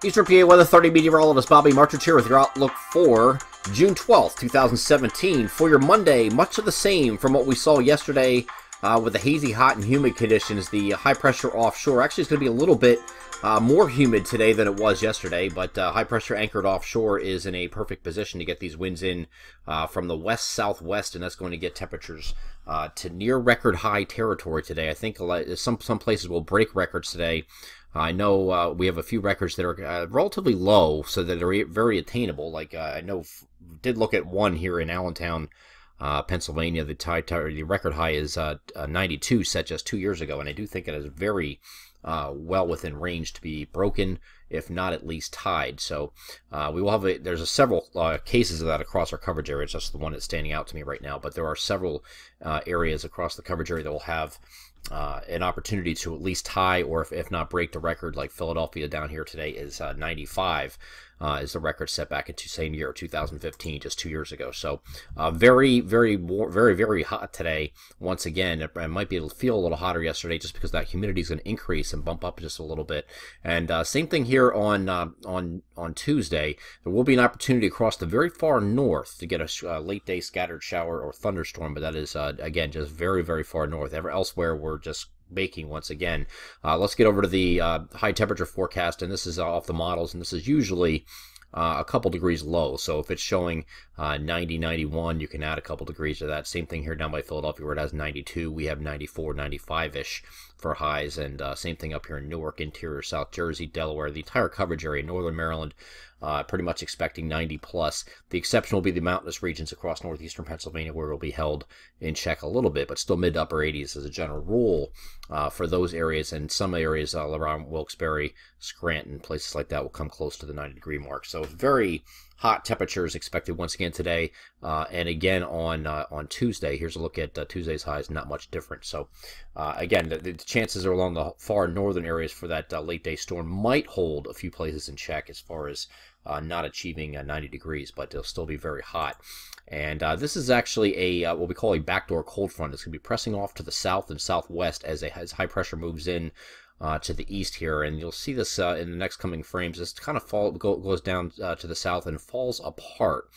Eastern PA Weather 30 meteorologist Bobby Marchich here with your outlook for June 12th, 2017. For your Monday, much of the same from what we saw yesterday with the hazy, hot, and humid conditions. The high pressure offshore actually is going to be a little bit more humid today than it was yesterday, but high pressure anchored offshore is in a perfect position to get these winds in from the west-southwest, and that's going to get temperatures to near record high territory today. I think some places will break records today. I know we have a few records that are relatively low, so that are very attainable. Like I know did look at one here in Allentown, Pennsylvania. The record high is 92, set just 2 years ago, and I do think it is very well within range to be broken, if not at least tied. So we will have there's several cases of that across our coverage area. It's just the one that's standing out to me right now, but there are several areas across the coverage area that will have an opportunity to at least tie, or if not break the record. Like Philadelphia down here today is 95 is the record set back into same year 2015, just 2 years ago. So very hot today. Once again, it might feel a little hotter yesterday just because that humidity is going to increase and bump up just a little bit. And same thing here on Tuesday. There will be an opportunity across the very far north to get a late day scattered shower or thunderstorm, but that is again just very far north. Elsewhere we're just baking once again. Let's get over to the high temperature forecast, and this is off the models, and this is usually a couple degrees low. So if it's showing 90, 91, you can add a couple degrees to that. Same thing here down by Philadelphia where it has 92. We have 94, 95-ish for highs, and same thing up here in Newark, interior South Jersey, Delaware, the entire coverage area, northern Maryland, pretty much expecting 90 plus. The exception will be the mountainous regions across northeastern Pennsylvania, where it will be held in check a little bit, but still mid to upper 80s as a general rule for those areas. And some areas around Wilkes-Barre, Scranton, places like that will come close to the 90-degree mark. So very hot temperatures expected once again today, and again on Tuesday. Here's a look at Tuesday's highs. Not much different. So again, the chances are along the far northern areas for that late day storm might hold a few places in check as far as not achieving 90 degrees, but it'll still be very hot. And this is actually a what we call a backdoor cold front. It's going to be pressing off to the south and southwest as high pressure moves in to the east here, and you'll see this in the next coming frames. This kind of goes down to the south and falls apart.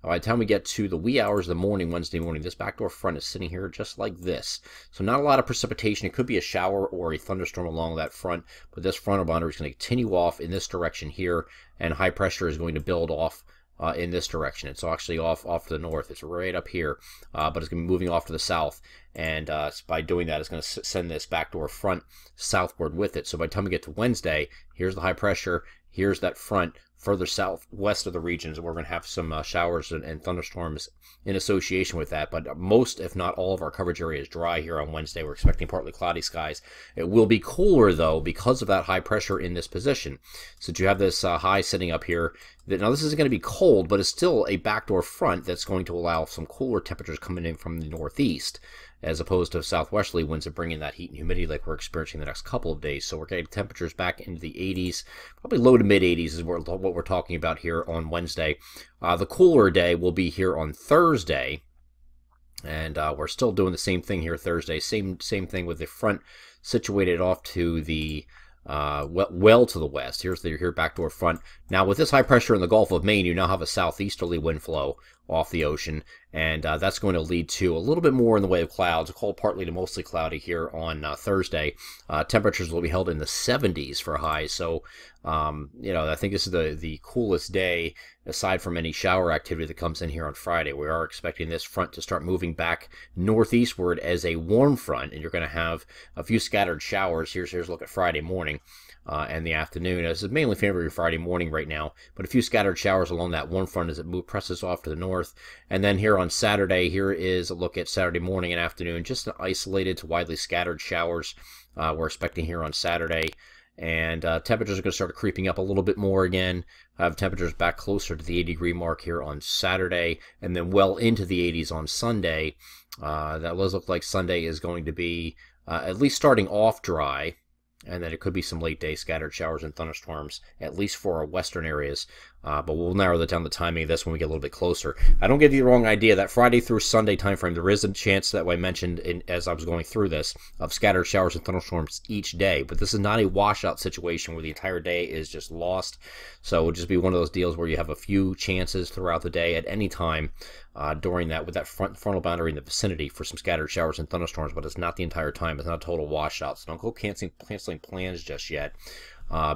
By the time we get to the wee hours of the morning, Wednesday morning, this backdoor front is sitting here just like this. So not a lot of precipitation. It could be a shower or a thunderstorm along that front, but this frontal boundary is going to continue off in this direction here, and high pressure is going to build off in this direction. It's actually off to the north. It's right up here, but it's going to be moving off to the south, and by doing that, it's going to send this backdoor front southward with it. So by the time we get to Wednesday, here's the high pressure, here's that front further southwest of the regions, and we're going to have some showers and thunderstorms in association with that. But most, if not all, of our coverage area is dry here on Wednesday. We're expecting partly cloudy skies. It will be cooler, though, because of that high pressure in this position. So you have this high sitting up here. Now, this isn't going to be cold, but it's still a backdoor front that's going to allow some cooler temperatures coming in from the northeast, as opposed to southwesterly winds that bring in that heat and humidity like we're experiencing the next couple of days. So we're getting temperatures back into the 80s, probably low to mid 80s is what we're talking about here on Wednesday. The cooler day will be here on Thursday, and we're still doing the same thing here Thursday. Same thing with the front situated off to the well to the west. Here's the backdoor front. Now with this high pressure in the Gulf of Maine, you now have a southeasterly wind flow off the ocean, and that's going to lead to a little bit more in the way of clouds. Cold, partly to mostly cloudy here on Thursday. Temperatures will be held in the 70s for highs. So I think this is the coolest day aside from any shower activity that comes in here on Friday. We are expecting this front to start moving back northeastward as a warm front, and you're going to have a few scattered showers. Here's a look at Friday morning and the afternoon. This is mainly favoring Friday morning right now, but a few scattered showers along that warm front as it presses off to the north. And then here on Saturday, here is a look at Saturday morning and afternoon, just an isolated to widely scattered showers we're expecting here on Saturday. And temperatures are going to start creeping up a little bit more again. I have temperatures back closer to the 80-degree mark here on Saturday, and then well into the 80s on Sunday. That does look like Sunday is going to be at least starting off dry. And then it could be some late day scattered showers and thunderstorms, at least for our western areas. But we'll narrow down the timing of this when we get a little bit closer. I don't give you the wrong idea. That Friday through Sunday time frame, there is a chance that I mentioned as I was going through this of scattered showers and thunderstorms each day. But this is not a washout situation where the entire day is just lost. So it'll just be one of those deals where you have a few chances throughout the day at any time during that with that frontal boundary in the vicinity for some scattered showers and thunderstorms. But it's not the entire time. It's not a total washout. So don't go canceling plans just yet.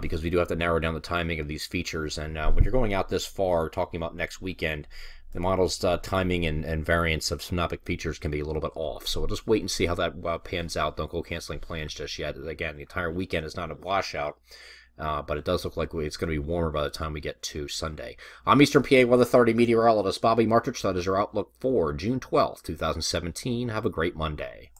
Because we do have to narrow down the timing of these features. And when you're going out this far, talking about next weekend, the model's timing and variance of synoptic features can be a little bit off. So we'll just wait and see how that pans out. Don't go canceling plans just yet. Again, the entire weekend is not a washout. But it does look like it's going to be warmer by the time we get to Sunday. I'm Eastern PA Weather Authority meteorologist Bobby Martich. That is your outlook for June 12th, 2017. Have a great Monday.